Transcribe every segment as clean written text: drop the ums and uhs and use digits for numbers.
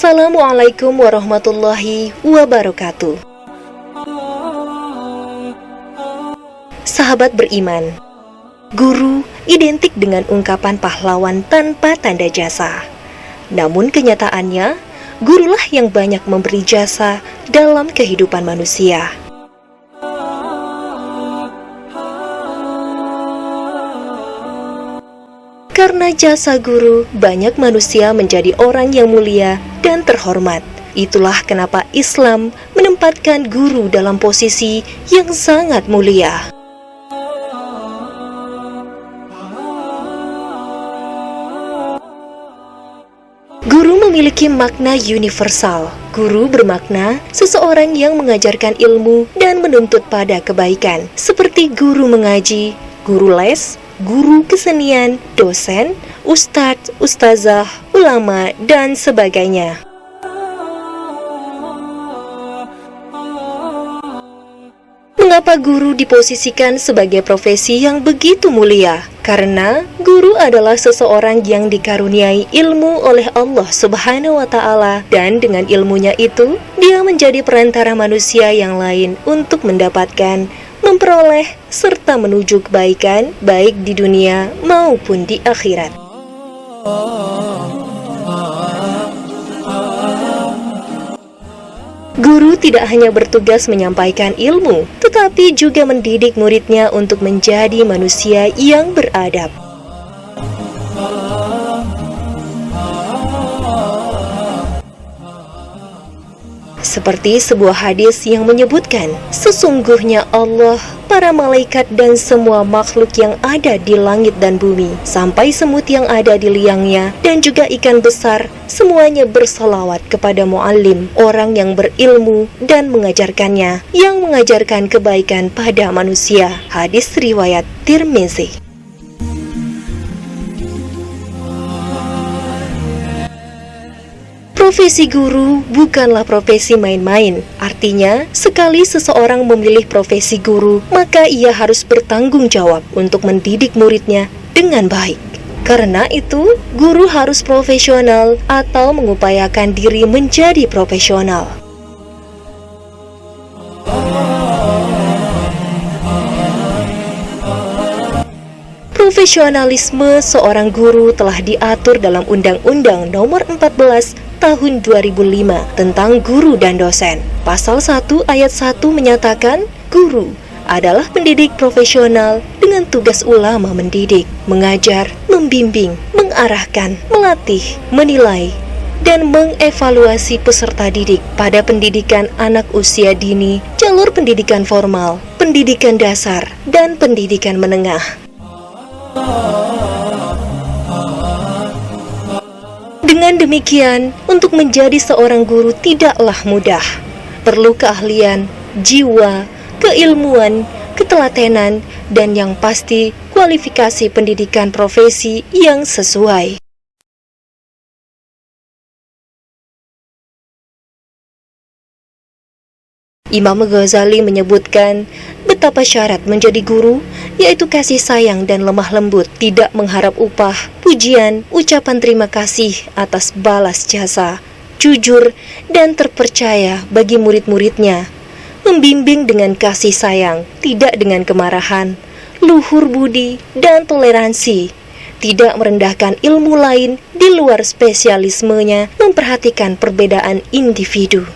Assalamualaikum warahmatullahi wabarakatuh. Sahabat beriman, guru identik dengan ungkapan pahlawan tanpa tanda jasa. Namun kenyataannya, gurulah yang banyak memberi jasa dalam kehidupan manusia. Karena jasa guru, banyak manusia menjadi orang yang mulia dan terhormat. Itulah kenapa Islam menempatkan guru dalam posisi yang sangat mulia. Guru memiliki makna universal. Guru bermakna seseorang yang mengajarkan ilmu dan menuntut pada kebaikan, seperti guru mengaji, guru les, guru kesenian, dosen, ustadz, ustazah, ulama, dan sebagainya. Mengapa guru diposisikan sebagai profesi yang begitu mulia? Karena guru adalah seseorang yang dikaruniai ilmu oleh Allah Subhanahu wa Ta'ala, dan dengan ilmunya itu, dia menjadi perantara manusia yang lain untuk mendapatkan, memperoleh, serta menuju kebaikan, baik di dunia maupun di akhirat. Guru tidak hanya bertugas menyampaikan ilmu, tetapi juga mendidik muridnya untuk menjadi manusia yang beradab. Seperti sebuah hadis yang menyebutkan, sesungguhnya Allah, para malaikat dan semua makhluk yang ada di langit dan bumi, sampai semut yang ada di liangnya, dan juga ikan besar, semuanya bersalawat kepada muallim, orang yang berilmu dan mengajarkannya, yang mengajarkan kebaikan pada manusia. Hadis riwayat Tirmizi. Profesi guru bukanlah profesi main-main. Artinya, sekali seseorang memilih profesi guru, maka ia harus bertanggung jawab untuk mendidik muridnya dengan baik. Karena itu, guru harus profesional atau mengupayakan diri menjadi profesional. Profesionalisme seorang guru telah diatur dalam Undang-Undang Nomor 14 Tahun 2005 tentang guru dan dosen. Pasal 1 ayat 1 menyatakan, guru adalah pendidik profesional dengan tugas ulama mendidik, mengajar, membimbing, mengarahkan, melatih, menilai, dan mengevaluasi peserta didik pada pendidikan anak usia dini, jalur pendidikan formal, pendidikan dasar, dan pendidikan menengah. Dengan demikian, untuk menjadi seorang guru tidaklah mudah. Perlu keahlian, jiwa, keilmuan, ketelatenan, dan yang pasti kualifikasi pendidikan profesi yang sesuai. Imam Ghazali menyebutkan betapa syarat menjadi guru, yaitu kasih sayang dan lemah lembut, tidak mengharap upah, pujian, ucapan terima kasih atas balas jasa, jujur dan terpercaya bagi murid-muridnya, membimbing dengan kasih sayang, tidak dengan kemarahan, luhur budi dan toleransi, tidak merendahkan ilmu lain di luar spesialismenya, memperhatikan perbedaan individu.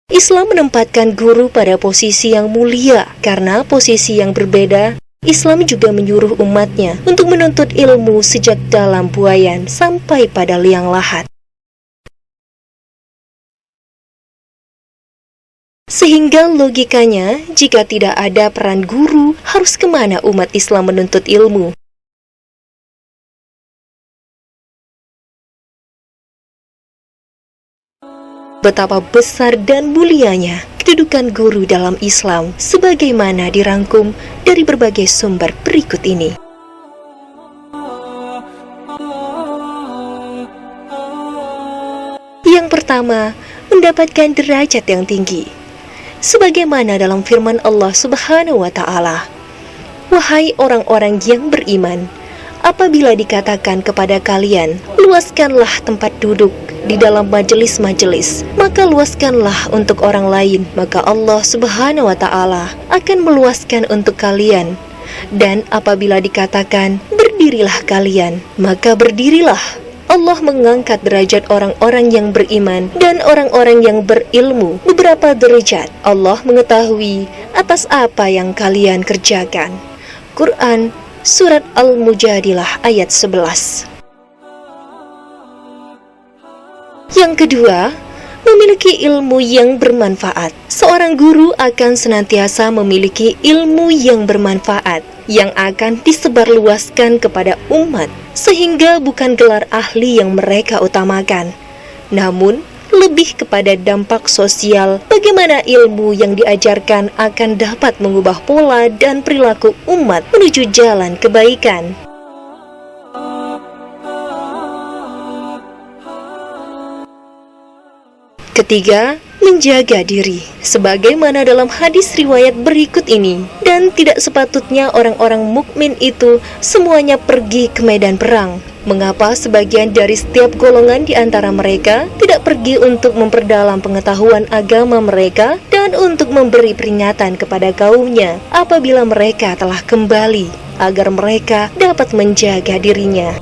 Islam menempatkan guru pada posisi yang mulia. Karena posisi yang berbeda, Islam juga menyuruh umatnya untuk menuntut ilmu sejak dalam buayan sampai pada liang lahat. Sehingga logikanya, jika tidak ada peran guru, harus kemana umat Islam menuntut ilmu? Betapa besar dan mulianya kedudukan guru dalam Islam, sebagaimana dirangkum dari berbagai sumber berikut ini. Yang pertama, mendapatkan derajat yang tinggi. Sebagaimana dalam firman Allah Subhanahu wa Ta'ala, Wahai orang-orang yang beriman, apabila dikatakan kepada kalian, luaskanlah tempat duduk di dalam majelis-majelis, maka luaskanlah untuk orang lain, maka Allah Subhanahu wa Ta'ala akan meluaskan untuk kalian. Dan apabila dikatakan, berdirilah kalian, maka berdirilah. Allah mengangkat derajat orang-orang yang beriman dan orang-orang yang berilmu beberapa derajat. Allah mengetahui atas apa yang kalian kerjakan. Quran Surat Al-Mujadilah ayat 11. Yang kedua, memiliki ilmu yang bermanfaat. Seorang guru akan senantiasa memiliki ilmu yang bermanfaat yang akan disebarluaskan kepada umat, sehingga bukan gelar ahli yang mereka utamakan, namun lebih kepada dampak sosial, bagaimana ilmu yang diajarkan akan dapat mengubah pola dan perilaku umat menuju jalan kebaikan. Ketiga, menjaga diri. Sebagaimana dalam hadis riwayat berikut ini, dan tidak sepatutnya orang-orang mukmin itu semuanya pergi ke medan perang. Mengapa sebagian dari setiap golongan di antara mereka tidak pergi untuk memperdalam pengetahuan agama mereka dan untuk memberi peringatan kepada kaumnya apabila mereka telah kembali, agar mereka dapat menjaga dirinya.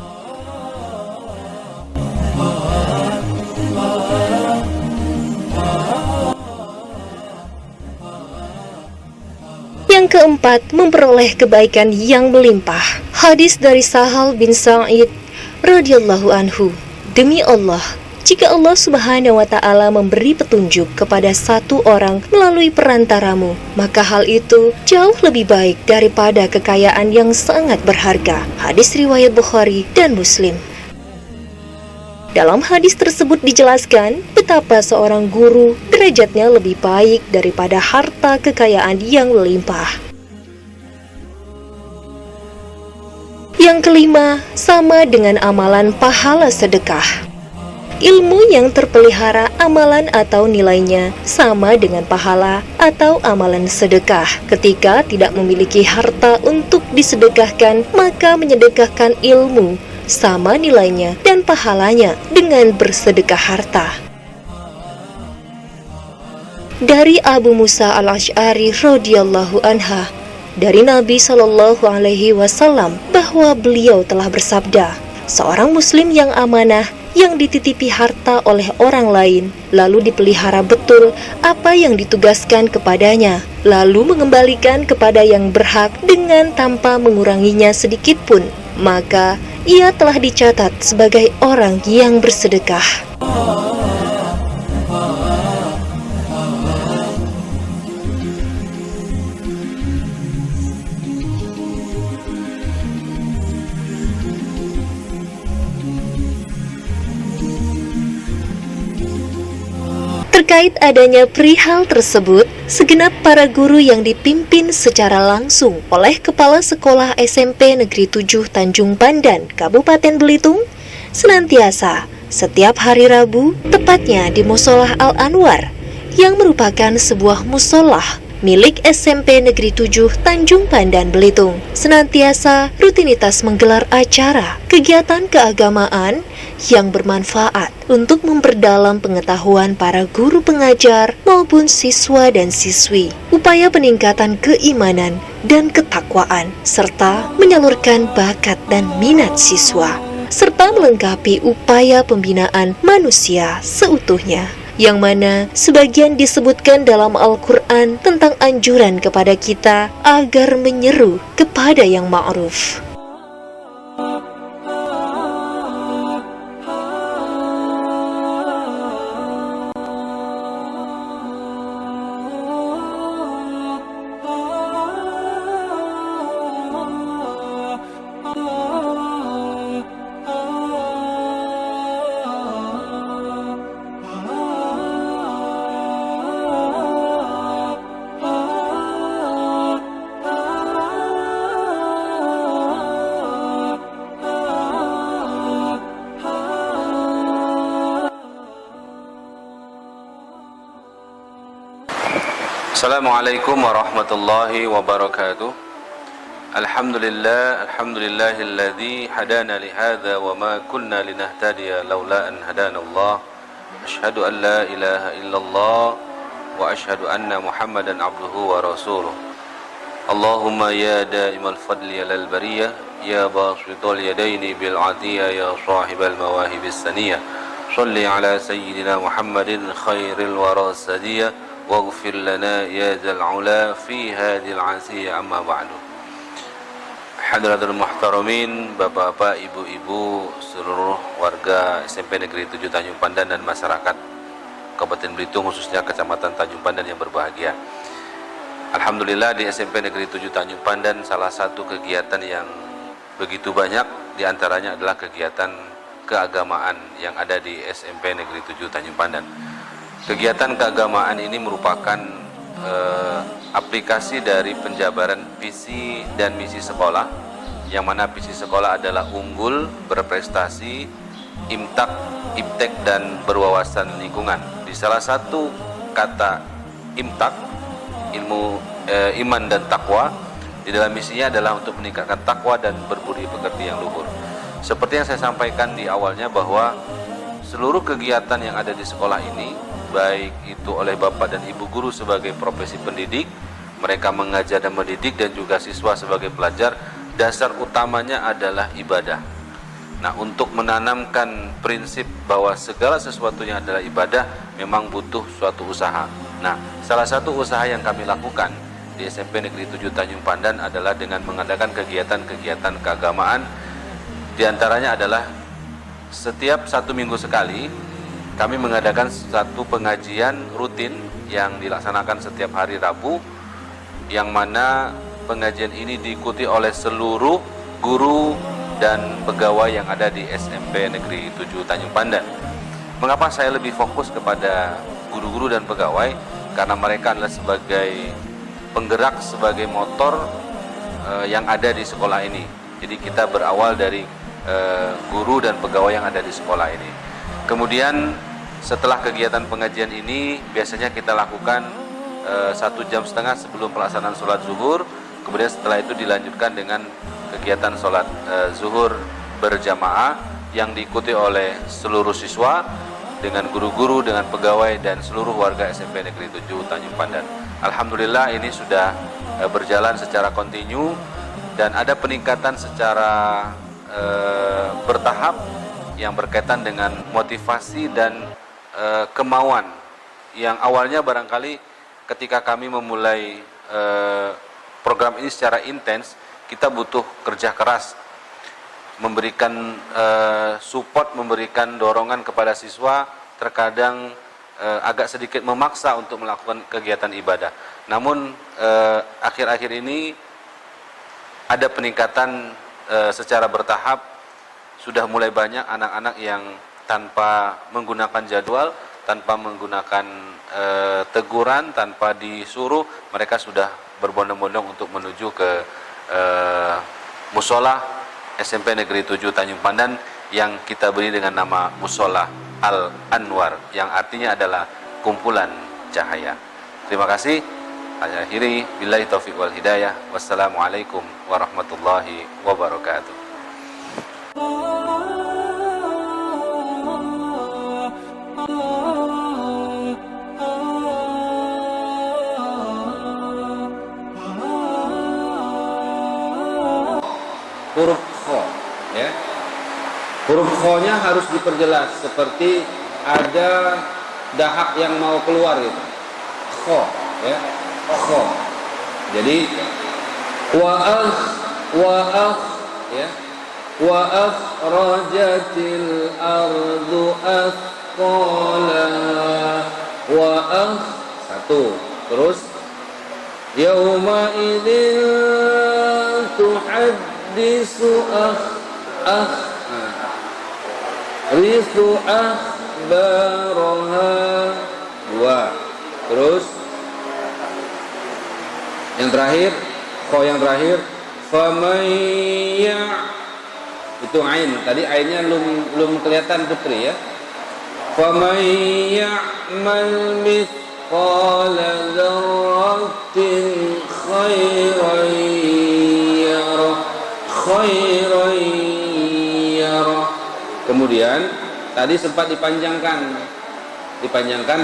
Yang keempat, memperoleh kebaikan yang melimpah. Hadis dari Sahal bin Sa'id radhiyallahu anhu, demi Allah, jika Allah Subhanahu wa Ta'ala memberi petunjuk kepada satu orang melalui perantaramu, maka hal itu jauh lebih baik daripada kekayaan yang sangat berharga. Hadis riwayat Bukhari dan Muslim. Dalam hadis tersebut dijelaskan betapa seorang guru derajatnya lebih baik daripada harta kekayaan yang melimpah. Yang kelima, sama dengan amalan pahala sedekah. Ilmu yang terpelihara amalan atau nilainya sama dengan pahala atau amalan sedekah. Ketika tidak memiliki harta untuk disedekahkan, maka menyedekahkan ilmu sama nilainya dan pahalanya dengan bersedekah harta. Dari Abu Musa al-Asy'ari radhiyallahu anha, dari Nabi Shallallahu alaihi wasallam, bahwa beliau telah bersabda, seorang muslim yang amanah yang dititipi harta oleh orang lain, lalu dipelihara betul apa yang ditugaskan kepadanya, lalu mengembalikan kepada yang berhak dengan tanpa menguranginya sedikit pun, maka ia telah dicatat sebagai orang yang bersedekah. Terkait adanya perihal tersebut, segenap para guru yang dipimpin secara langsung oleh Kepala Sekolah SMP Negeri 7 Tanjung Pandan, Kabupaten Belitung, senantiasa setiap hari Rabu, tepatnya di Musholah Al-Anwar, yang merupakan sebuah musholah milik SMP Negeri 7 Tanjung Pandan, Belitung, senantiasa rutinitas menggelar acara kegiatan keagamaan yang bermanfaat untuk memperdalam pengetahuan para guru pengajar maupun siswa dan siswi, upaya peningkatan keimanan dan ketakwaan, serta menyalurkan bakat dan minat siswa, serta melengkapi upaya pembinaan manusia seutuhnya, yang mana sebagian disebutkan dalam Al-Quran tentang anjuran kepada kita agar menyeru kepada yang ma'ruf. Assalamualaikum warahmatullahi wabarakatuh. Alhamdulillahilladzi hadana lihadza wa ma kunna linahtadiya laula an hadana Allah. Asyhadu an la ilaha illallah wa asyhadu anna Muhammadan abduhu wa rasuluh. Allahumma ya daimal fadli alal bariyah ya basital yadaini bil atiyah ya sahibal mawahibis saniyah. Shalli ala sayyidina Muhammadin khairil warasadiyah waghfir lana ya dzal ula fi hadhil asiyah amma ba'du. Hadratul muhtaramin, bapak-bapak, ibu-ibu, seluruh warga SMP Negeri 7 Tanjung Pandan dan masyarakat Kabupaten Belitung, khususnya Kecamatan Tanjung Pandan yang berbahagia. Alhamdulillah di SMP Negeri 7 Tanjung Pandan salah satu kegiatan yang begitu banyak, diantaranya adalah kegiatan keagamaan yang ada di SMP Negeri 7 Tanjung Pandan. Kegiatan keagamaan ini merupakan aplikasi dari penjabaran visi dan misi sekolah, yang mana visi sekolah adalah unggul, berprestasi, imtak, iptek, dan berwawasan lingkungan. Di salah satu kata imtak, ilmu iman dan takwa, di dalam misinya adalah untuk meningkatkan takwa dan berbudi pekerti yang luhur. Seperti yang saya sampaikan di awalnya bahwa seluruh kegiatan yang ada di sekolah ini, baik itu oleh bapak dan ibu guru sebagai profesi pendidik, mereka mengajar dan mendidik, dan juga siswa sebagai pelajar, dasar utamanya adalah ibadah. Nah, untuk menanamkan prinsip bahwa segala sesuatunya adalah ibadah memang butuh suatu usaha. Nah, salah satu usaha yang kami lakukan di SMP Negeri 7 Tanjung Pandan adalah dengan mengadakan kegiatan-kegiatan keagamaan. Di antaranya adalah setiap 1 minggu sekali kami mengadakan satu pengajian rutin yang dilaksanakan setiap hari Rabu, yang mana pengajian ini diikuti oleh seluruh guru dan pegawai yang ada di SMP Negeri 7 Tanjung Pandan. Mengapa saya lebih fokus kepada guru-guru dan pegawai? Karena mereka adalah sebagai penggerak, sebagai motor yang ada di sekolah ini. Jadi kita berawal dari guru dan pegawai yang ada di sekolah ini. Kemudian setelah kegiatan pengajian ini biasanya kita lakukan 1,5 jam sebelum pelaksanaan sholat zuhur. Kemudian setelah itu dilanjutkan dengan kegiatan sholat zuhur berjamaah yang diikuti oleh seluruh siswa dengan guru-guru, dengan pegawai, dan seluruh warga SMP Negeri 7 Tanjung Pandan. Alhamdulillah ini sudah berjalan secara kontinu dan ada peningkatan secara bertahap yang berkaitan dengan motivasi dan kemauan yang awalnya barangkali ketika kami memulai program ini secara intens, kita butuh kerja keras, memberikan support, memberikan dorongan kepada siswa, terkadang agak sedikit memaksa untuk melakukan kegiatan ibadah. Namun akhir-akhir ini ada peningkatan secara bertahap. Sudah mulai banyak anak-anak yang tanpa menggunakan jadwal, tanpa menggunakan teguran, tanpa disuruh, mereka sudah berbondong-bondong untuk menuju ke musola SMP Negeri 7 Tanjung Pandan yang kita beri dengan nama Musola Al-Anwar, yang artinya adalah kumpulan cahaya. Terima kasih. Saya akhiri, billahi taufiq wal hidayah. Wassalamualaikum warahmatullahi wabarakatuh. Huruf kho, ya. Huruf kho-nya harus diperjelas seperti ada dahak yang mau keluar gitu. Kho, ya. Kho. Jadi wa ya. Wa akhrajatil ardu athqalaha wa satu. Terus yauma idzin tuhaddisu risu akhbaraha dua. Terus yang terakhir, kho yang terakhir, faman itu ain. Tadi ainnya belum kelihatan Putri ya. Faman ya'mal mithqala dzarratin khairan Tadi sempat dipanjangkan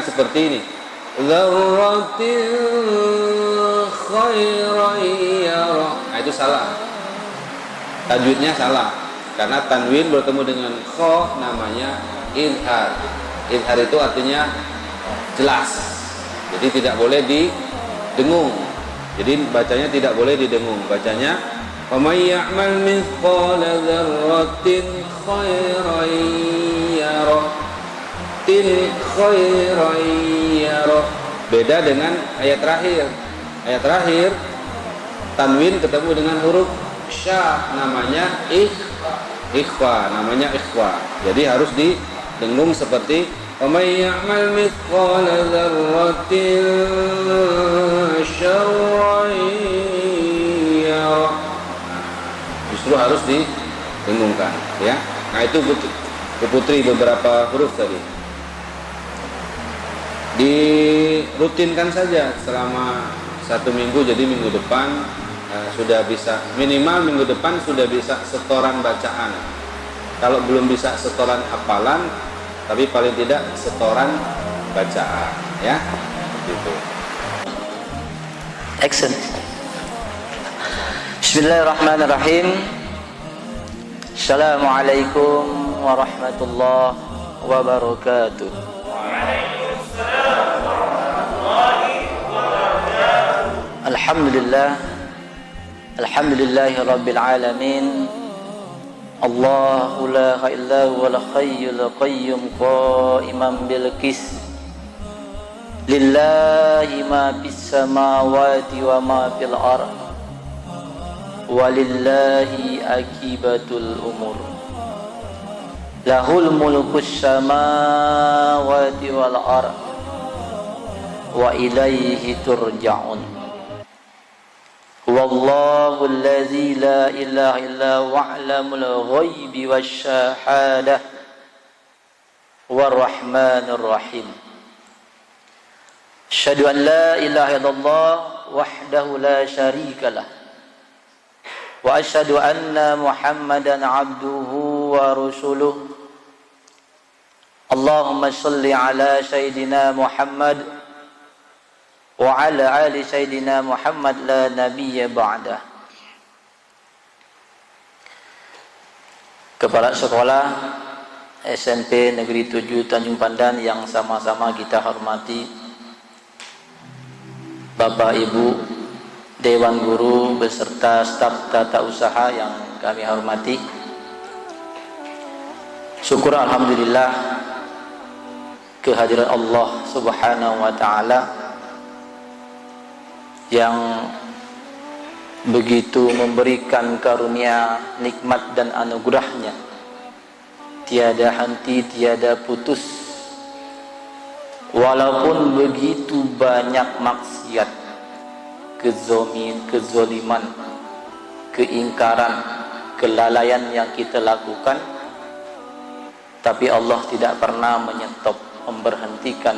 seperti ini. Dzarratin khairan yara. Nah, itu salah. Tajwidnya salah. Karena tanwin bertemu dengan kha namanya idhar. Idhar itu artinya jelas. Jadi tidak boleh didengung. Jadi bacanya tidak boleh didengung. Bacanya وَمَنْ يَعْمَلْ مِثْقَالَ ذَرَّةٍ خَيْرًا يَرَهُ خَيْرًا يَرَهُ. Beda dengan ayat terakhir. Ayat terakhir tanwin ketemu dengan huruf sya, namanya ikhfa, namanya ikhfa. Jadi harus didengung seperti وَمَنْ يَعْمَلْ مِثْقَالَ ذَرَّةٍ شَرًّا يَرَهُ. Justru harus didengungkan, ya. Nah, itu Putri beberapa huruf tadi. Dirutinkan saja selama 1 minggu, jadi minggu depan sudah bisa, minimal minggu depan sudah bisa setoran bacaan. Kalau belum bisa setoran hafalan, tapi paling tidak setoran bacaan, ya. Gitu. Action. Bismillahirrahmanirrahim. Assalamualaikum warahmatullahi wabarakatuh. Alhamdulillah. Alhamdulillahi rabbil alamin. Allahu la ilaha illa huwal hayyul qayyum qa'iman bil qist. Lillahi ma fis samawati wa ma fil ardh. Walillahi akibatul umur. Lahul mulkus samawati wal ardh wa ilaihi turja'un. Wallahu allazi la ilaha illa wa'lamul ghaibi wasyahadah warrahmanir rahim. Asyhadu an la ilaha illallah wahdahu la syarikalah wa asyhadu anna Muhammadan abduhu wa rasuluh. Allahumma shalli ala sayyidina Muhammad wa ala ali sayyidina Muhammad la nabiyya ba'dah. Kepala Sekolah SMP Negeri 7 Tanjung Pandan yang sama-sama kita hormati, Bapak Ibu Dewan Guru beserta staf tata usaha yang kami hormati. Syukur alhamdulillah kehadiran Allah Subhanahu wa taala yang begitu memberikan karunia, nikmat dan anugerahnya tiada henti, tiada putus. Walaupun begitu banyak maksiat, kezoliman, keingkaran, kelalaian yang kita lakukan, tapi Allah tidak pernah menyetop, memberhentikan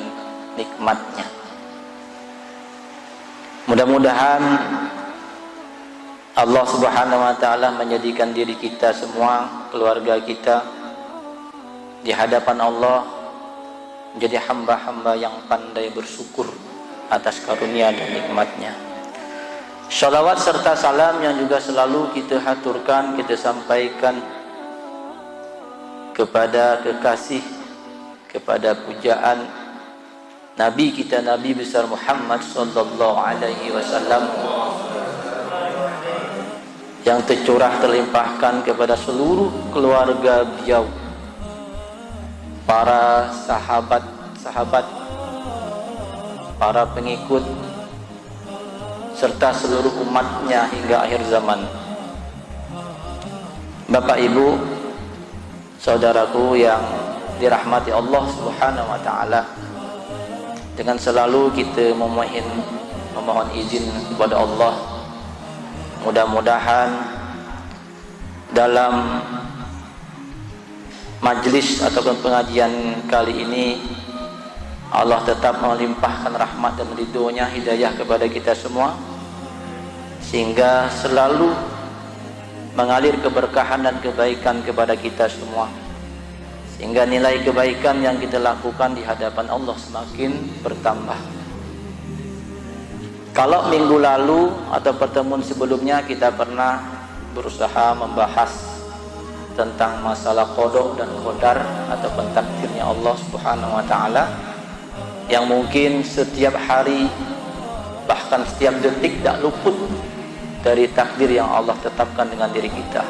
nikmatnya. Mudah-mudahan Allah Subhanahu wa taala menjadikan diri kita semua, keluarga kita di hadapan Allah menjadi hamba-hamba yang pandai bersyukur atas karunia dan nikmatnya. Shalawat serta salam yang juga selalu kita haturkan, kita sampaikan kepada kekasih, kepada pujaan Nabi kita, Nabi besar Muhammad sallallahu alaihi wasallam, yang tercurah terlimpahkan kepada seluruh keluarga beliau, para sahabat-sahabat, para pengikut, serta seluruh umatnya hingga akhir zaman. Bapak Ibu, saudaraku yang dirahmati Allah Subhanahu wa taala, dengan selalu kita memohon izin kepada Allah, mudah-mudahan dalam majlis ataupun pengajian kali ini Allah tetap melimpahkan rahmat dan ridhonya, hidayah kepada kita semua, sehingga selalu mengalir keberkahan dan kebaikan kepada kita semua, sehingga nilai kebaikan yang kita lakukan di hadapan Allah semakin bertambah. Kalau minggu lalu atau pertemuan sebelumnya kita pernah berusaha membahas tentang masalah qada dan qadar ataupun takdirnya Allah Subhanahu wa taala, yang mungkin setiap hari bahkan setiap detik tak luput dari takdir yang Allah tetapkan dengan diri kita.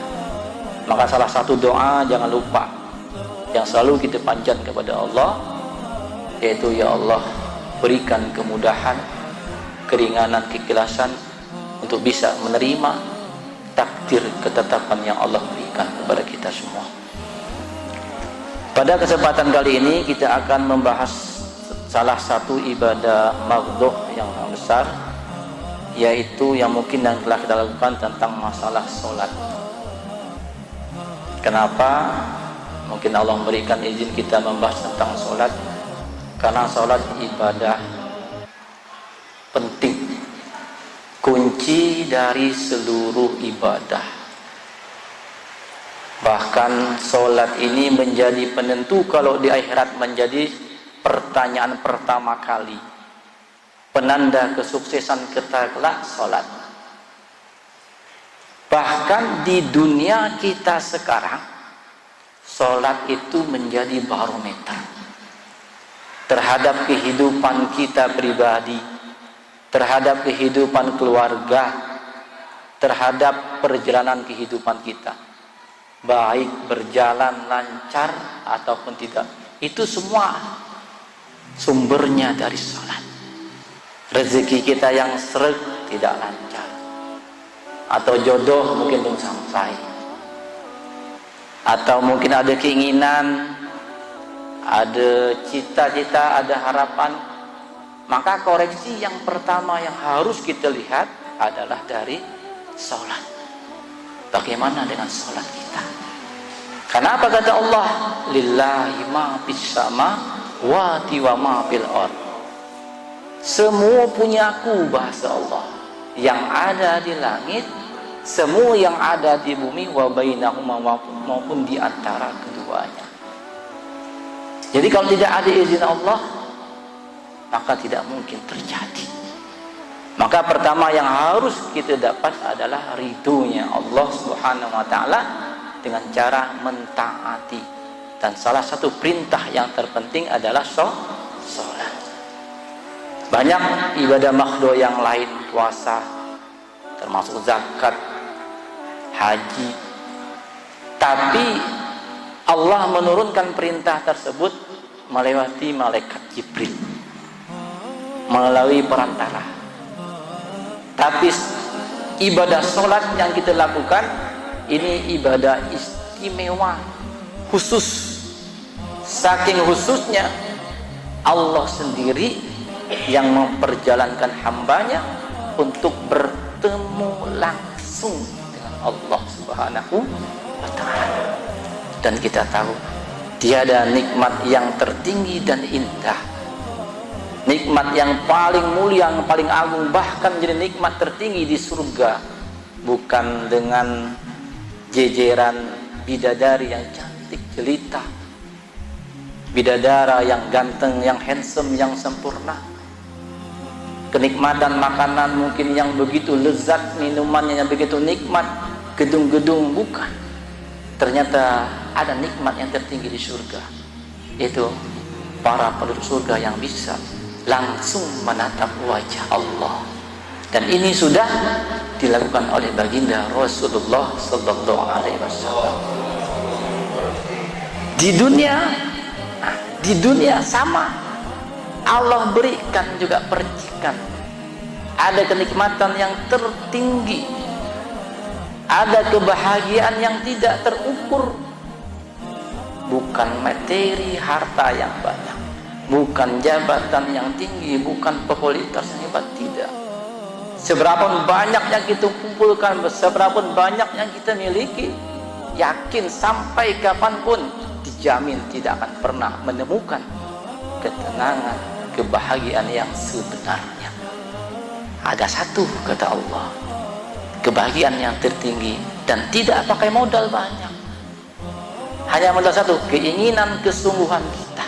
Maka salah satu doa jangan lupa yang selalu kita panjatkan kepada Allah, yaitu ya Allah berikan kemudahan, keringanan, keikhlasan untuk bisa menerima takdir ketetapan yang Allah berikan kepada kita semua. Pada kesempatan kali ini kita akan membahas salah satu ibadah maghdhah yang besar, yaitu yang mungkin yang telah kita lakukan tentang masalah sholat. Kenapa mungkin Allah memberikan izin kita membahas tentang sholat? Karena sholat ibadah penting, kunci dari seluruh ibadah. Bahkan sholat ini menjadi penentu kalau di akhirat, menjadi pertanyaan pertama kali, penanda kesuksesan kita kelak sholat. Bahkan di dunia kita sekarang, sholat itu menjadi barometer terhadap kehidupan kita pribadi, terhadap kehidupan keluarga, terhadap perjalanan kehidupan kita, baik berjalan lancar ataupun tidak. Itu semua sumbernya dari sholat. Rezeki kita yang seret tidak lancar, atau jodoh mungkin belum sampai, atau mungkin ada keinginan, ada cita-cita, ada harapan, maka koreksi yang pertama yang harus kita lihat adalah dari sholat. Bagaimana dengan sholat kita? Kenapa kata Allah, lillahi ma fis samawati wa ma fil ardh. Semua punyaku, bahasa Allah, yang ada di langit, semua yang ada di bumi, wa bainahuma, maupun di antara keduanya. Jadi kalau tidak ada izin Allah, maka tidak mungkin terjadi. Maka pertama yang harus kita dapat adalah ridhonya Allah Subhanahu wa taala dengan cara mentaati. Dan salah satu perintah yang terpenting adalah sholat. Banyak ibadah makhluk yang lain, puasa, termasuk zakat, haji, tapi Allah menurunkan perintah tersebut melewati malaikat Jibril, melalui perantara. Tapi ibadah sholat yang kita lakukan ini ibadah istimewa, khusus. Saking khususnya, Allah sendiri yang memperjalankan hambanya untuk bertemu langsung dengan Allah Subhanahu wa ta'ala. Dan kita tahu tiada nikmat yang tertinggi dan indah, nikmat yang paling mulia, yang paling agung, bahkan jadi nikmat tertinggi di surga, bukan dengan jejeran bidadari yang cantik jelita, bidadara yang ganteng, yang handsome, yang sempurna, kenikmatan makanan mungkin yang begitu lezat, minumannya yang begitu nikmat, gedung-gedung, bukan. Ternyata ada nikmat yang tertinggi di surga, yaitu para penduduk surga yang bisa langsung menatap wajah Allah. Dan ini sudah dilakukan oleh baginda Rasulullah sallallahu alaihi wasallam. Di dunia sama, Allah berikan juga percikan, ada kenikmatan yang tertinggi, ada kebahagiaan yang tidak terukur. Bukan materi harta yang banyak, bukan jabatan yang tinggi, bukan popularitas yang hebat, tidak. Seberapa banyak yang kita kumpulkan, seberapa banyak yang kita miliki, yakin sampai kapanpun dijamin tidak akan pernah menemukan ketenangan, kebahagiaan yang sebenarnya. Ada satu, kata Allah, kebahagiaan yang tertinggi dan tidak pakai modal banyak, Hanya modal satu, keinginan kesungguhan kita.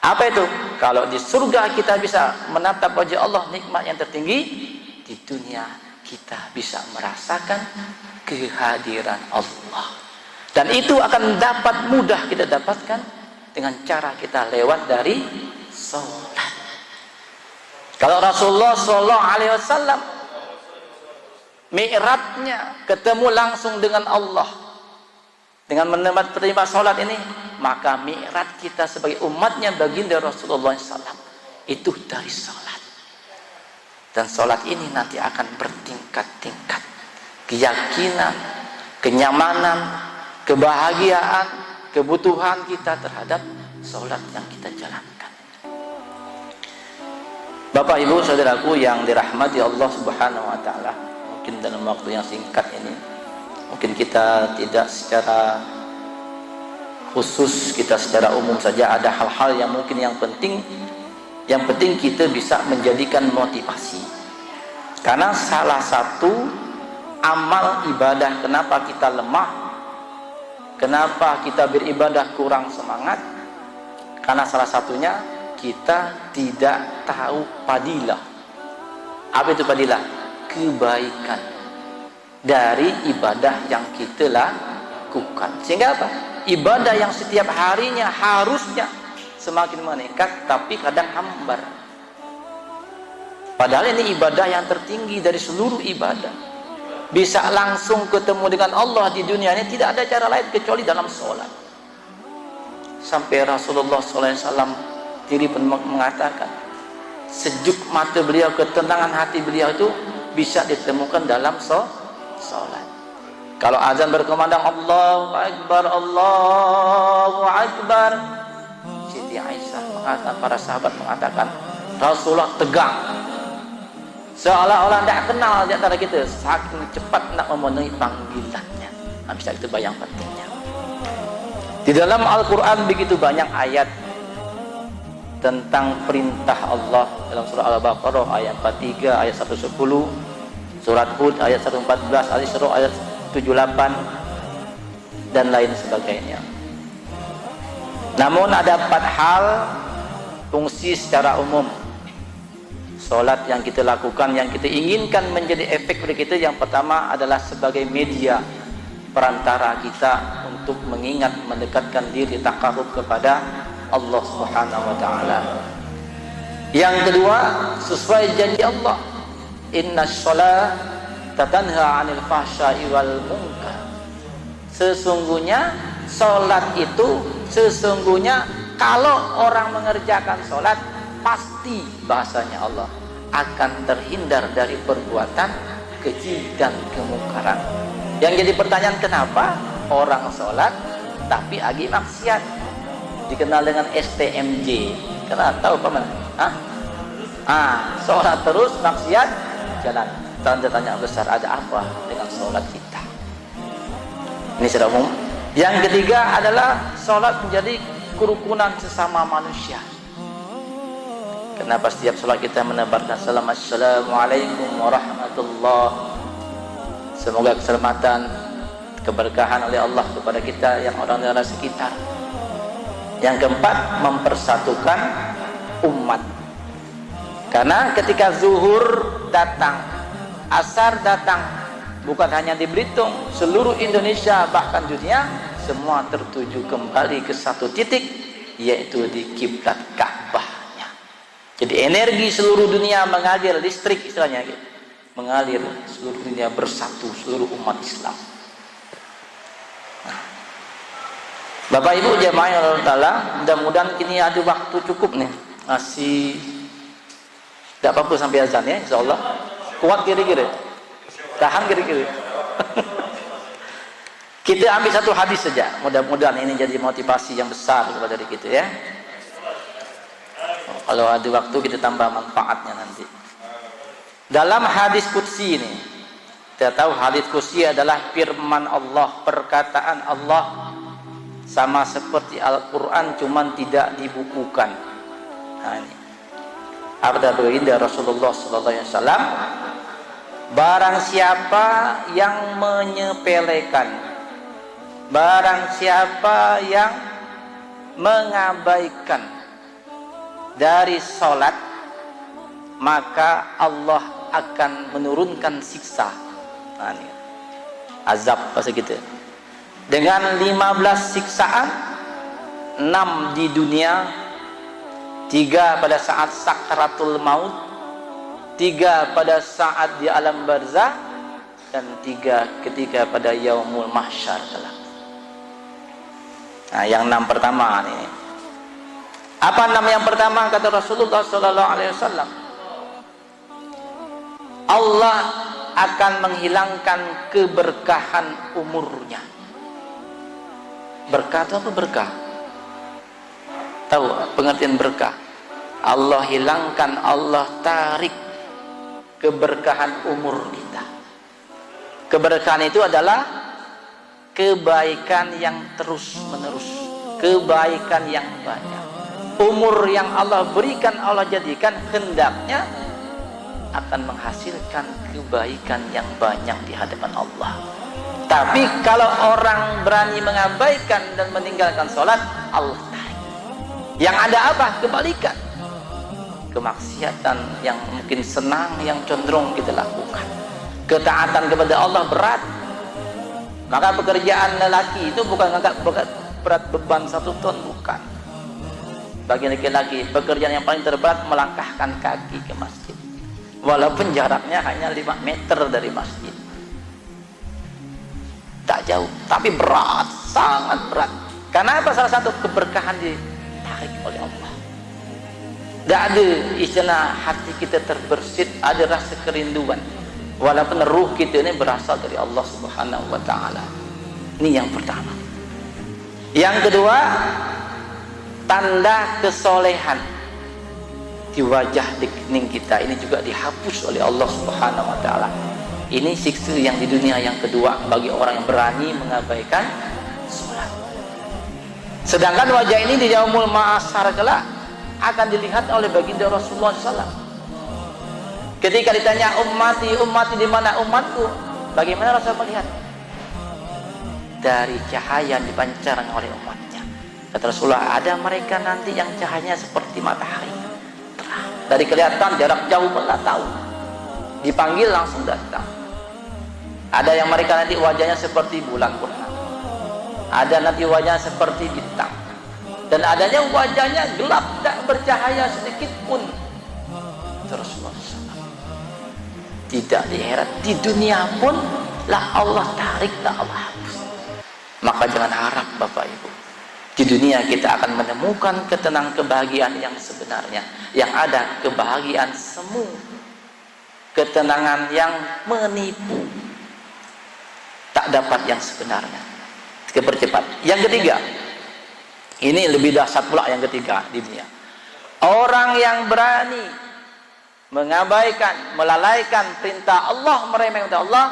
Apa itu? Kalau di surga kita bisa menatap wajah Allah, nikmat yang tertinggi. Di dunia kita bisa merasakan kehadiran Allah. Dan itu akan dapat mudah kita dapatkan dengan cara kita lewat dari sholat. Kalau Rasulullah SAW mi'rajnya ketemu langsung dengan Allah dengan menerima sholat ini, maka mi'raj kita sebagai umatnya baginda Rasulullah SAW itu dari sholat. Dan sholat ini nanti akan bertingkat-tingkat, keyakinan, kenyamanan, kebahagiaan, kebutuhan kita terhadap sholat yang kita jalankan. Bapak Ibu saudaraku yang dirahmati Allah Subhanahu wa Ta'ala, mungkin dalam waktu yang singkat ini, mungkin kita tidak secara khusus, kita secara umum saja ada hal-hal yang mungkin yang penting kita bisa menjadikan motivasi. Karena salah satu amal ibadah kenapa kita lemah, kenapa kita beribadah kurang semangat, karena salah satunya kita tidak tahu fadilah. Apa itu fadilah? Kebaikan dari ibadah yang kita lakukan. Sehingga apa? Ibadah yang setiap harinya harusnya semakin meningkat, tapi kadang hambar. Padahal ini ibadah yang tertinggi dari seluruh ibadah. Bisa langsung ketemu dengan Allah di dunia ini, tidak ada cara lain kecuali dalam sholat. Sampai Rasulullah SAW diri pun mengatakan, sejuk mata beliau, ketenangan hati beliau itu bisa ditemukan dalam sholat. Kalau azan berkumandang Allahu Akbar, Allahu Akbar, Siti Aisyah mengatakan, para sahabat mengatakan, Rasulullah tegang, seolah-olah tidak kenal di antara kita, saking cepat nak memenuhi panggilannya. Bisa itu bayang pentingnya. Di dalam Al-Quran begitu banyak ayat tentang perintah Allah. Dalam surah Al-Baqarah ayat 43, ayat 110, surat Hud ayat 114, Al-Isra ayat 78, dan lain sebagainya. Namun ada 4 hal fungsi secara umum solat yang kita lakukan, yang kita inginkan menjadi efek bagi kita. Yang pertama adalah sebagai media perantara kita untuk mengingat, mendekatkan diri, takarrub kepada Allah Subhanahu wa Ta'ala. Yang kedua, sesuai janji Allah, innash-sholata tanha 'anil fahsya'i wal munkar. Sesungguhnya solat itu, sesungguhnya kalau orang mengerjakan solat, pasti bahasanya Allah akan terhindar dari perbuatan keji dan kemungkaran. Yang jadi pertanyaan, kenapa orang sholat tapi agi maksiat? Dikenal dengan STMJ. Kenapa? Tahu paman? Sholat terus maksiat jalan. Tanda tanya besar, ada apa dengan sholat kita? Ini secara umum. Yang ketiga adalah sholat menjadi kerukunan sesama manusia. Kenapa setiap sholat kita menebarkan salam, Assalamualaikum warahmatullahi. Semoga keselamatan, keberkahan oleh Allah kepada kita yang orang-orang sekitar. Yang keempat, mempersatukan umat. Karena ketika zuhur datang, asar datang, bukan hanya di Belitung, seluruh Indonesia bahkan dunia, semua tertuju kembali ke satu titik, yaitu di kiblat Ka'bahnya. Jadi energi seluruh dunia mengalir, listrik istilahnya gitu, mengalir seluruh dunia bersatu, seluruh umat Islam. Bapak Ibu jemaah yang Allah Ta'ala, mudah-mudahan kini ada waktu cukup nih, masih tidak apa-apa sampai azan ya, insyaallah. Kuat kira-kira, tahan kira-kira. Kita ambil satu hadis saja, mudah-mudahan ini jadi motivasi yang besar kepada diri kita ya. Kalau ada waktu kita tambah manfaatnya nanti. Dalam hadis qudsi ini, kita tahu hadis qudsi adalah firman Allah, perkataan Allah, sama seperti Al-Quran, cuman tidak dibukukan. Nah, ini ada baginda Rasulullah SAW, barang siapa yang menyepelekan barang siapa yang mengabaikan dari sholat, maka Allah akan menurunkan siksa. Nah, ini azab bahasa kita dengan 15 siksaan, 6 di dunia, 3 pada saat sakaratul maut, 3 pada saat di alam barzah, dan 3 ketika pada yaumul mahsyar kelak. Nah, yang 6 pertama ini. Apa 6 yang pertama? Kata Rasulullah sallallahu alaihi wasallam, Allah akan menghilangkan keberkahan umurnya. Berkah itu apa berkah? Tahu pengertian berkah? Allah hilangkan, Allah tarik keberkahan umur kita. Keberkahan itu adalah kebaikan yang terus menerus, kebaikan yang banyak. Umur yang Allah berikan, Allah jadikan hendaknya akan menghasilkan kebaikan yang banyak di hadapan Allah. Tapi kalau orang berani mengabaikan dan meninggalkan sholat, Allah tarik. Yang ada apa? Kebalikan, kemaksiatan yang mungkin senang, yang cenderung kita lakukan. Ketaatan kepada Allah berat. Maka pekerjaan lelaki itu bukan angkat berat beban 1 ton, bukan. Bagi laki-laki, pekerjaan yang paling terberat melangkahkan kaki ke masjid, walaupun jaraknya hanya 5 meter dari masjid. Tak jauh, tapi berat, sangat berat. Karena apa? Salah satu keberkahan ditarik oleh Allah. Tidak ada istilah hati kita terbersit, ada rasa kerinduan, walaupun ruh kita ini berasal dari Allah Subhanahu wa ta'ala. Ini yang pertama. Yang kedua, tanda kesolehan di wajah, di kening kita ini juga dihapus oleh Allah Subhanahu wa ta'ala. Ini siksa yang di dunia yang kedua bagi orang yang berani mengabaikan sholat. Sedangkan wajah ini di yaumul ma'asar kelak akan dilihat oleh baginda Rasulullah SAW. Ketika ditanya ummati, ummati di mana umatku? Bagaimana Rasul melihat? Dari cahaya yang dipancarkan oleh umatnya. Kata Rasulullah, ada mereka nanti yang cahayanya seperti matahari, terang. Dari kelihatan jarak jauh pun tak tahu. Dipanggil langsung datang. Ada yang mereka nanti wajahnya seperti bulan purnama, ada nanti wajahnya seperti bintang, dan adanya wajahnya gelap, tak bercahaya sedikit pun. Terus tidak di akhirat, di dunia pun lah Allah tarik, lah Allah hapus. Maka jangan harap Bapak Ibu, di dunia kita akan menemukan ketenangan, kebahagiaan yang sebenarnya. Yang ada kebahagiaan semu, ketenangan yang menipu, tak dapat yang sebenarnya. Kepercepat. Yang ketiga, ini lebih dahsyat pula yang ketiga di dunia. Orang yang berani mengabaikan, melalaikan perintah Allah, meremehkan perintah Allah,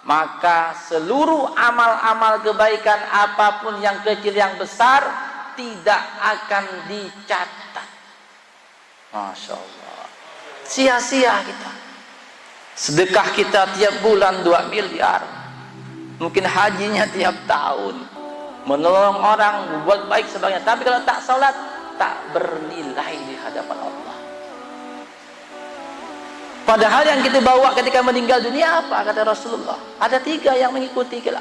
maka seluruh amal-amal kebaikan apapun yang kecil yang besar tidak akan dicatat. Masya Allah, sia-sia kita. Sedekah kita tiap bulan 2 miliar, mungkin hajinya tiap tahun, menolong orang, buat baik sebagainya, tapi kalau tak salat, tak bernilai di hadapan Allah. Padahal yang kita bawa ketika meninggal dunia apa? Kata Rasulullah, ada 3 yang mengikuti kita.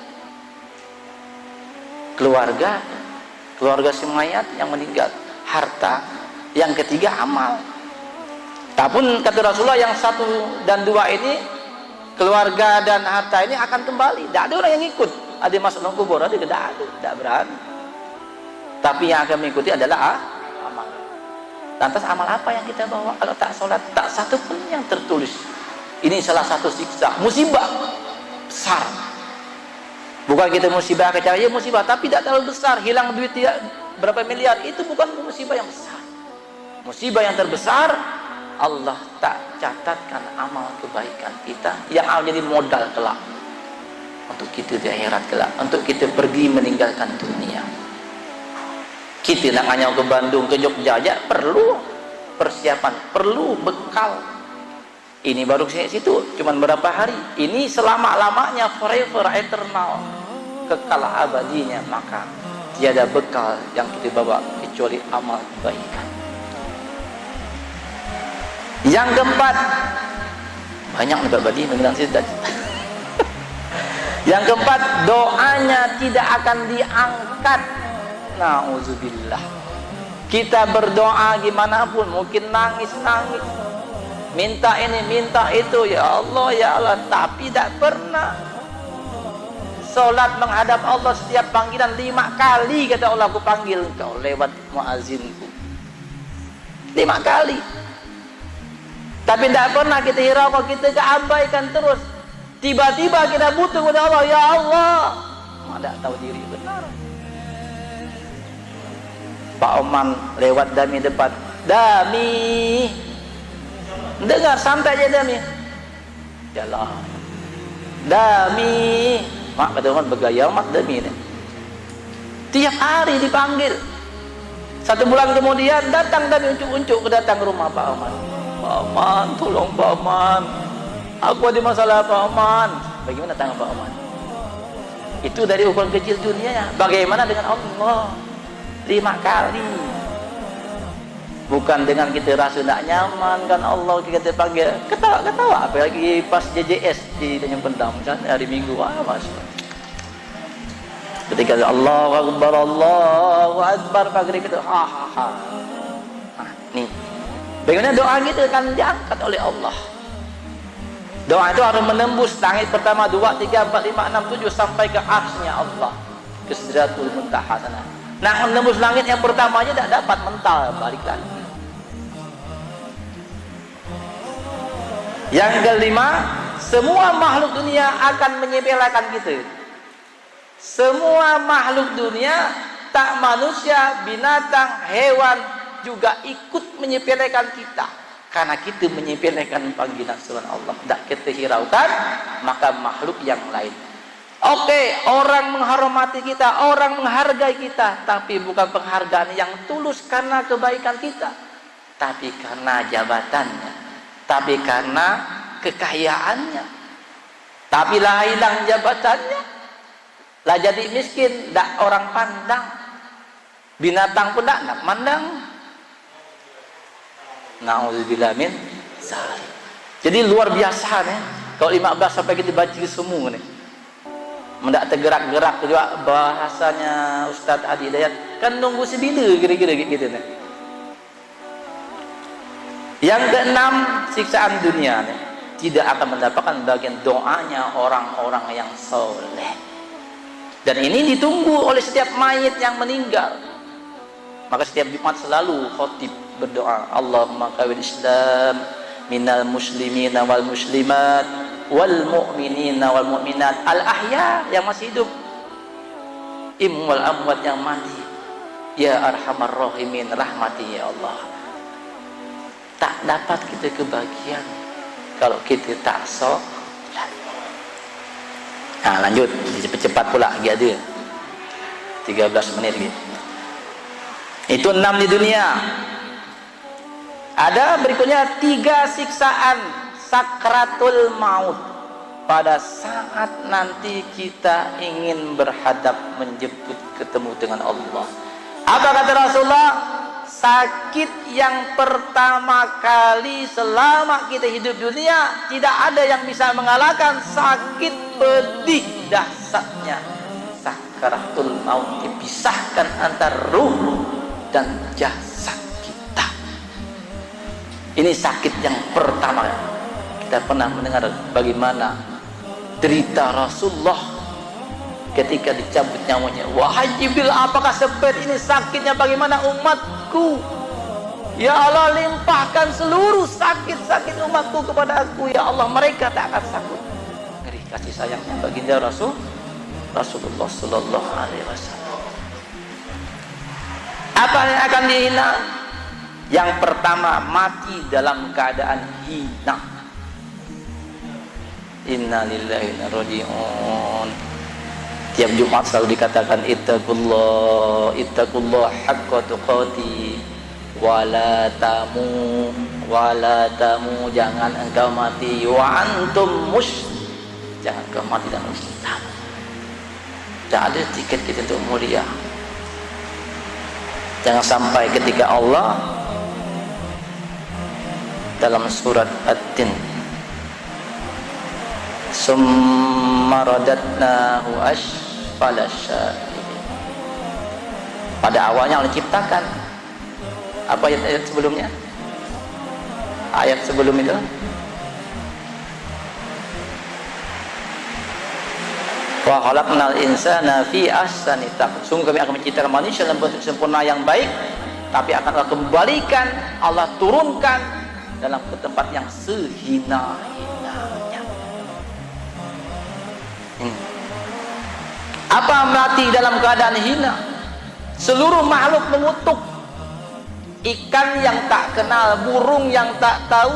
Keluarga, keluarga si mayat yang meninggal, harta, yang ketiga amal. Tapi kata Rasulullah, yang 1 dan 2 ini, keluarga dan harta ini akan kembali. Tidak ada orang yang ikut. Ada yang masuk dalam kubur, ada tidak ada, tidak berani. Tapi yang akan mengikuti adalah amal. Lantas amal apa yang kita bawa? Kalau tak sholat, tak satu pun yang tertulis. Ini salah satu siksa, musibah besar. Bukan kita musibah kecil, ya musibah, tapi tidak terlalu besar. Hilang duit tidak berapa miliar, itu bukan musibah yang besar. Musibah yang terbesar, Allah tak catatkan amal kebaikan kita yang menjadi modal kelak untuk kita di akhirat kelak, untuk kita pergi meninggalkan dunia. Kita nak hanya ke Bandung, ke Jogja aja perlu persiapan, perlu bekal. Ini baru ke situ cuman berapa hari, ini selama-lamanya, forever, eternal. kekal abadinya, maka tiada bekal yang kita bawa kecuali amal kebaikan. Yang keempat, banyak nih Pak Badi mengenang cita. Yang keempat, doanya tidak akan diangkat. Nauzubillah. Kita berdoa gimana pun, mungkin nangis-nangis, minta ini, minta itu, ya Allah, tapi tidak pernah solat menghadap Allah. Setiap panggilan 5 kali kata Allah, aku panggil engkau lewat muazinku 5 kali, tapi tidak pernah kita hiraukan, kita keabaikan terus. Tiba-tiba kita butuh kepada Allah, ya Allah, tidak tahu diri benar. Pak Oman lewat Dami depan, Dami, dengar santai aja Dami, jalan Dami, mak kata Oman bergaya mak Dami ini. Tiap hari dipanggil. 1 bulan kemudian datang Dami uncuk-uncuk datang ke rumah Pak Oman. Pak Oman, tolong Pak Oman, aku ada masalah Pak Oman. Bagaimana tanggapan Pak Oman? Itu dari ukuran kecil dunia. Bagaimana dengan Allah? 5 kali. Bukan dengan kita rasa tak nyaman kan Allah kita panggil ketawa-ketawa, apalagi pas JJS di Tanjung Pendam misalnya hari Minggu, Mas. Ketika Allahu Akbar pagi kita ha. Nah, nih. Bagaimana doa kita akan diangkat oleh Allah. Doa itu harus menembus langit pertama, 2, 3, 4, 5, 6, 7 sampai ke arsy-Nya Allah, ke Sidratul Muntaha sana. Nah, menembus langit yang pertamanya tidak dapat, mental balik lagi. Yang kelima, semua makhluk dunia akan menyepelekan kita. Semua makhluk dunia, tak manusia, binatang, hewan juga ikut menyepelekan kita, karena kita menyepelekan panggilan Tuhan Allah, tidak kita hiraukan, maka makhluk yang lain. Oke, orang menghormati kita, orang menghargai kita, tapi bukan penghargaan yang tulus karena kebaikan kita, tapi karena jabatannya, tapi karena kekayaannya. Tapi lah hilang jabatannya, lah jadi miskin, tak orang pandang, binatang pun tak nak pandang. Nauzubillah min zalik. Jadi luar biasa nih, kalau 15 sampai kita baca semua nih. Mendak tergerak-gerak juga bahasanya Ustaz Adi Dayat, kan nunggu sebila kira-kira gitu nih. Yang keenam, siksaan dunia nih tidak akan mendapatkan bagian doanya orang-orang yang soleh, dan ini ditunggu oleh setiap mayit yang meninggal. Maka setiap Jumat selalu khotib berdoa, Allahumma kawin Islam minal muslimina wal muslimat wal mu'minina wal mu'minat al ahya, yang masih hidup, wal amwat, yang mati, ya arhamar rahimin, rahmati ya Allah. Tak dapat kita kebahagiaan kalau kita tak sholat. Nah, lanjut cepat-cepat pula lagi ada 13 menit lagi. Itu 6 di dunia. Ada berikutnya 3 siksaan sakratul maut, pada saat nanti kita ingin berhadap menjemput ketemu dengan Allah. Apa kata Rasulullah? Sakit yang pertama kali selama kita hidup dunia, tidak ada yang bisa mengalahkan sakit pedih dahsyatnya sakratul maut, dipisahkan antara ruh dan jasad kita. Ini sakit yang pertama. Kita pernah mendengar bagaimana derita Rasulullah ketika dicabut nyawanya. Wahai Jibril, apakah seperti ini sakitnya bagaimana umatku? Ya Allah, limpahkan seluruh sakit-sakit umatku kepada aku. Ya Allah, mereka tak akan sakit. Ngeri kasih sayangnya baginda Rasulullah sallallahu alaihi wasallam. Apa yang akan dihina? Yang pertama, mati dalam keadaan hina. Inna lillahi wa inna ilaihi raji'un. Tiap Jumat selalu dikatakan ittaqullah haqqa tuqati wala tamu, jangan engkau mati wa antum jangan engkau mati dalam Islam. Tak ada tiket kita untuk mulia. Jangan sampai ketika Allah dalam surat At-Tin, summa radatnahu asfala syafilin. Pada awalnya Allah ciptakan. Apa ayat sebelumnya? Ayat sebelum itu, wa khalaqnal insana fi ahsani taqwim. Sungguh kami akan menciptakan manusia dalam bentuk sempurna yang baik, tapi akan Allah kembalikan, Allah turunkan dalam tempat yang sehina-hinanya. Apa mati dalam keadaan hina? Seluruh makhluk mengutuk. Ikan yang tak kenal, burung yang tak tahu,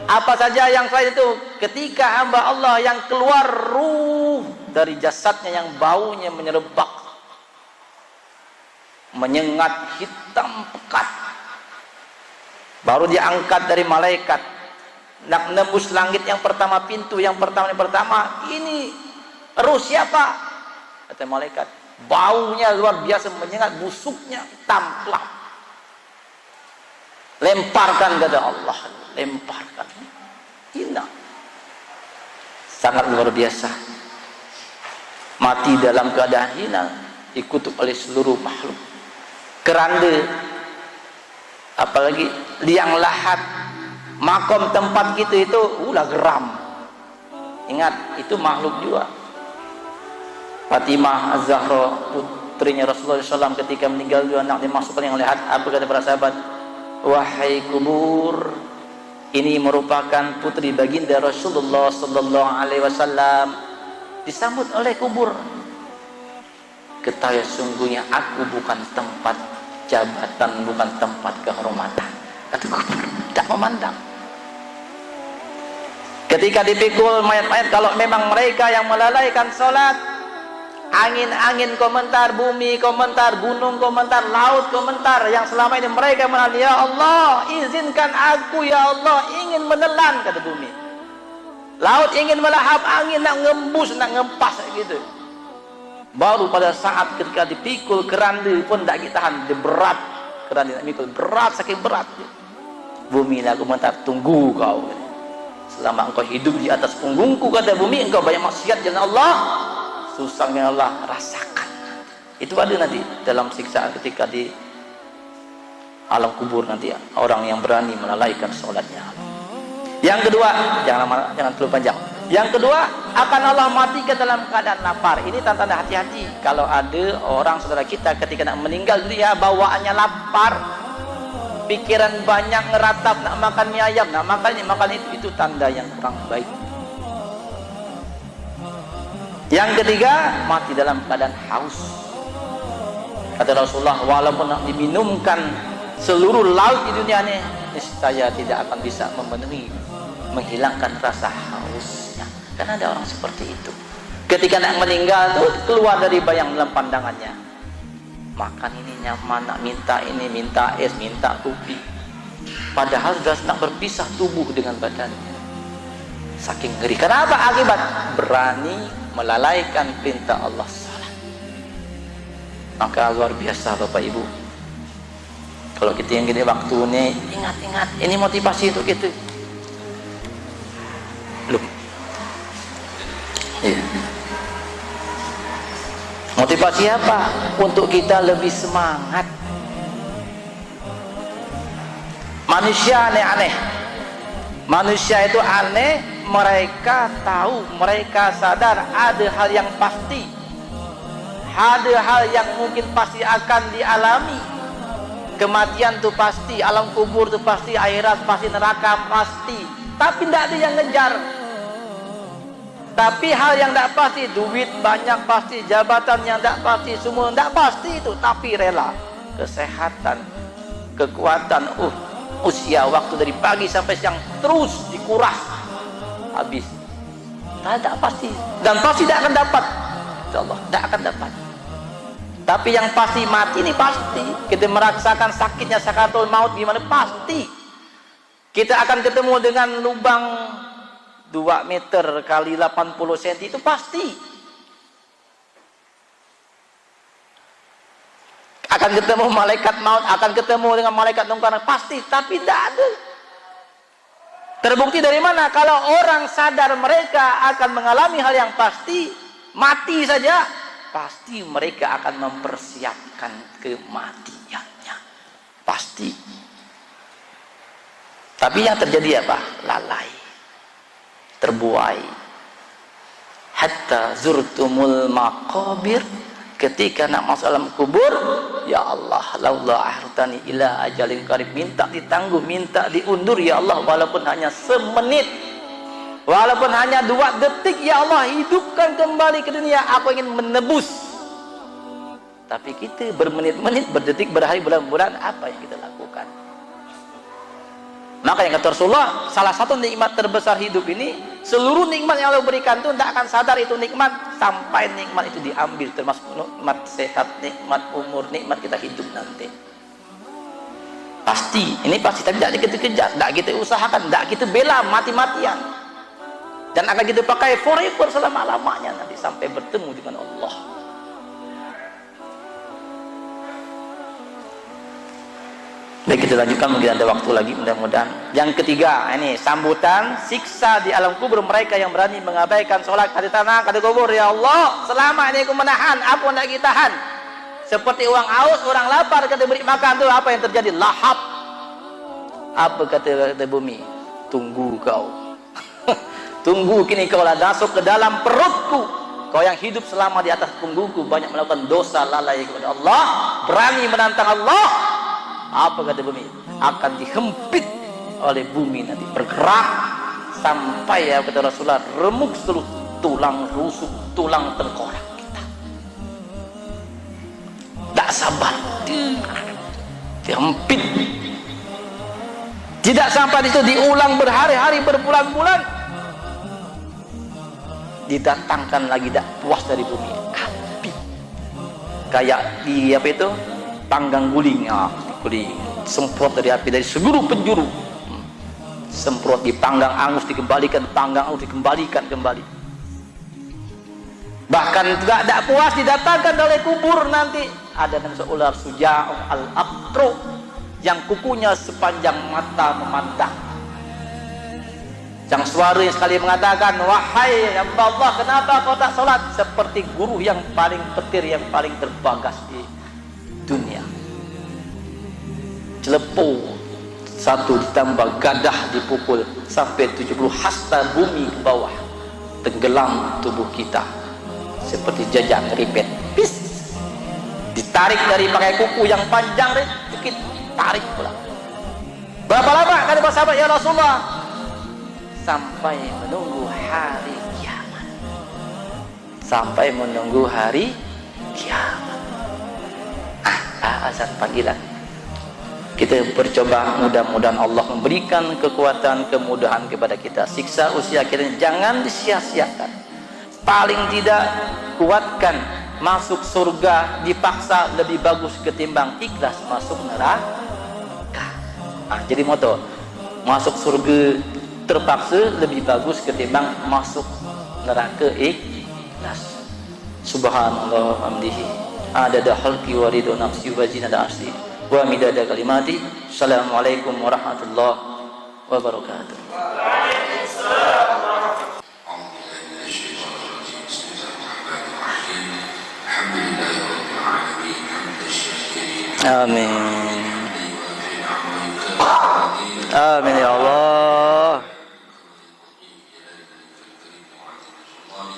apa saja yang selain itu, ketika hamba Allah yang keluar ruh dari jasadnya yang baunya menyerebak, menyengat, hitam pekat, baru diangkat dari malaikat, nak nembus langit yang pertama, pintu yang pertama, ini ruh siapa? Kata malaikat, baunya luar biasa menyengat, busuknya hitam pelak. Lemparkan kepada Allah, lemparkan. Hina, sangat luar biasa. Mati dalam keadaan hina, dikutuk oleh seluruh makhluk. Keranda, apalagi liang lahat, makom tempat kita itu ulah geram. Ingat, itu makhluk juga. Fatimah Az-Zahra, putrinya Rasulullah SAW, ketika meninggal dua anak dimasukkan yang lihat, apa kata para sahabat? Wahai kubur, ini merupakan putri baginda Rasulullah sallallahu alaihi wasallam, disambut oleh kubur. Ketahui sungguhnya aku bukan tempat jabatan, bukan tempat kehormatan. Kata kubur, tak memandang. Ketika dipikul mayat-mayat, kalau memang mereka yang melalaikan sholat, angin-angin komentar, bumi komentar, gunung komentar, laut komentar, yang selama ini mereka menahan, ya Allah izinkan aku ya Allah ingin menelan, kata bumi. Laut ingin melahap, angin nak ngembus, nak ngempas gitu. Baru pada saat ketika dipikul keranda pun tak tahan, dia berat, keranda nak mikul berat, saking berat. Bumi nak komentar, tunggu kau, selama engkau hidup di atas punggungku, kata bumi, engkau banyak maksiat jalan Allah, susahnya Allah rasakan. Itu ada nanti dalam siksaan ketika di alam kubur nanti, orang yang berani melalaikan sholatnya. Yang kedua, jangan terlalu panjang. Yang kedua, akan Allah matikan dalam keadaan lapar. Ini tanda-tanda hati-hati. Kalau ada orang saudara kita ketika nak meninggal dunia bawaannya lapar, pikiran banyak, ngeratap, nak makan mie ayam, nak makan ini, makan itu tanda yang kurang baik. Yang ketiga, mati dalam keadaan haus. Kata Rasulullah, walaupun nak diminumkan seluruh laut di dunia ini, niscaya tidak akan bisa memenuhi, menghilangkan rasa hausnya. Karena ada orang seperti itu. Ketika nak meninggal tuh keluar dari bayang dalam pandangannya. Makan ini nyaman, nak minta ini, minta es, minta kopi. Padahal sudah nak berpisah tubuh dengan badannya. Saking ngeri. Kenapa? Akibat berani melalaikan perintah Allah salah. Maka luar biasa Bapak Ibu. Kalau kita yang gini waktu ini, ingat-ingat, ini motivasi untuk kita. Belum. Iya. Motivasi apa? Untuk kita lebih semangat. Manusia aneh-aneh. Manusia itu aneh. Mereka tahu, mereka sadar ada hal yang pasti, ada hal yang mungkin pasti akan dialami. Kematian itu pasti, alam kubur itu pasti, akhirat pasti, neraka pasti, tapi tidak ada yang ngejar. Tapi hal yang tidak pasti, duit banyak pasti, jabatan yang tidak pasti, semua tidak pasti itu, tapi rela. Kesehatan, kekuatan, usia, waktu dari pagi sampai siang terus dikuras, habis. Tidak pasti, dan pasti tidak akan dapat. Insyaallah tidak akan dapat. Tapi yang pasti mati ini pasti. Kita merasakan sakitnya sakaratul maut gimana, pasti. Kita akan ketemu dengan lubang 2 meter kali 80 cm, itu pasti. akan ketemu malaikat maut, akan ketemu dengan malaikat mungkar, pasti, tapi tidak ada. Terbukti dari mana? Kalau orang sadar mereka akan mengalami hal yang pasti, mati saja, pasti mereka akan mempersiapkan kematiannya. Pasti. Tapi yang terjadi apa? Lalai, terbuai. Hatta zurtumul maqabir, ketika nak masuk dalam kubur, ya Allah, laula ahrtani ila ajalin qarib, minta ditangguh, minta diundur ya Allah, walaupun hanya semenit, walaupun hanya 2 detik, ya Allah, hidupkan kembali ke dunia, aku ingin menebus. Tapi kita bermenit-menit, berdetik, berhari, bulan-bulan, apa yang kita lakukan? Maka yang kata Rasulullah, salah satu nikmat terbesar hidup ini, seluruh nikmat yang Allah berikan itu tidak akan sadar itu nikmat sampai nikmat itu diambil, termasuk nikmat sehat, nikmat umur, nikmat kita hidup nanti. Pasti, ini pasti, tapi tidak kita kejar, tidak kita usahakan, tidak kita bela mati-matian, dan akan kita pakai forever, selama-lamanya nanti sampai bertemu dengan Allah. Baik, kita lanjutkan, mungkin ada waktu lagi, mudah-mudahan. Yang ketiga, ini sambutan siksa di alam kubur mereka yang berani mengabaikan sholat di tanah di kubur. Ya Allah, selama ini aku menahan, apa nak kita tahan? Seperti orang haus, orang lapar, kita beri makan tuh, apa yang terjadi? Lahap. Apa kata bumi? Tunggu kau. Tunggu, kini kau lah masuk ke dalam perutku. Kau yang hidup selama di atas punggungku, banyak melakukan dosa, lalai kepada Allah, berani menantang Allah. Apa kata bumi? Akan dihempit oleh bumi, nanti bergerak sampai, ya kata Rasulullah, remuk seluruh tulang rusuk, tulang tengkorak kita. Tak sabar, dihempit. Tidak sampai itu, diulang berhari-hari, berbulan-bulan, didatangkan lagi, tak puas dari bumi, api kayak di apa itu, panggang guling, ya, guling, semprot dari api dari seluruh penjuru, semprot, dipanggang angus, dikembalikan, panggang angus, dikembalikan kembali. Bahkan tidak puas, didatangkan oleh kubur, nanti ada ular suja'un al-aqro yang kukunya sepanjang mata memandang, yang suara yang sekali mengatakan, wahai hamba Allah, kenapa kau tak sholat? Seperti guru yang paling petir, yang paling terbagas di dunia. Celepo satu ditambah gadah dipukul sampai 70 hasta bumi ke bawah, tenggelam tubuh kita seperti jajang ripet, pis, ditarik dari pakai kuku yang panjang, sedikit tarik pula. Berapa lama kata para sahabat, ya Rasulullah? Sampai menunggu hari kiamat. Sampai menunggu hari kiamat. Azan panggilan. Kita bercoba, mudah-mudahan Allah memberikan kekuatan, kemudahan kepada kita. Siksa usia kita jangan disia-siakan. Paling tidak kuatkan, masuk surga dipaksa lebih bagus ketimbang ikhlas masuk neraka. Jadi moto, masuk surga terpaksa lebih bagus ketimbang masuk neraka ikhlas. Subhanallah hamdihi adada khalqi wa ridha nafsi wa zinata arsi wa midada kalimati. Assalamualaikum warahmatullahi wabarakatuh. Amin. Amin ya Allah.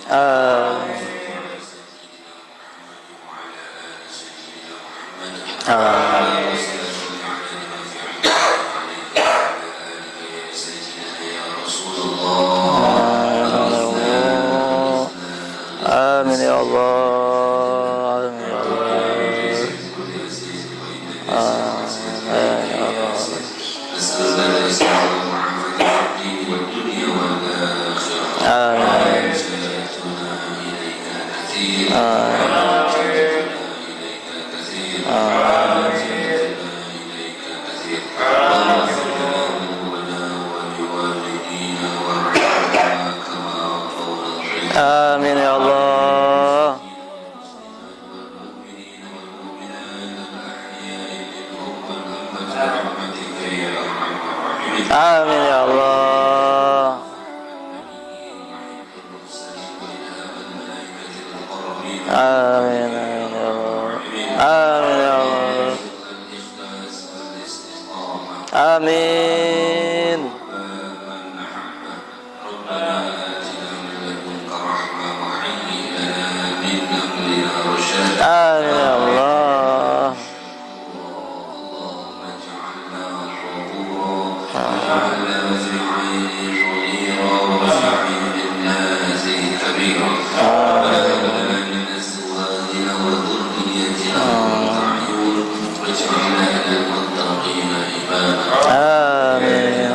Amin. Amin ya Allah. Amin ya Amin ya Allah. Amin ya Allah. Amin amin ya Allah. Amin ya Allah. Amin. Amin ya Allah. Amin.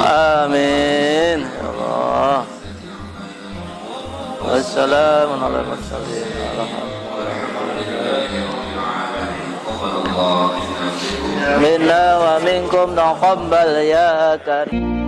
Amin. Ya Allah. Wassalamun ala mursalin. Minna wa minkum taqabbal ya karim.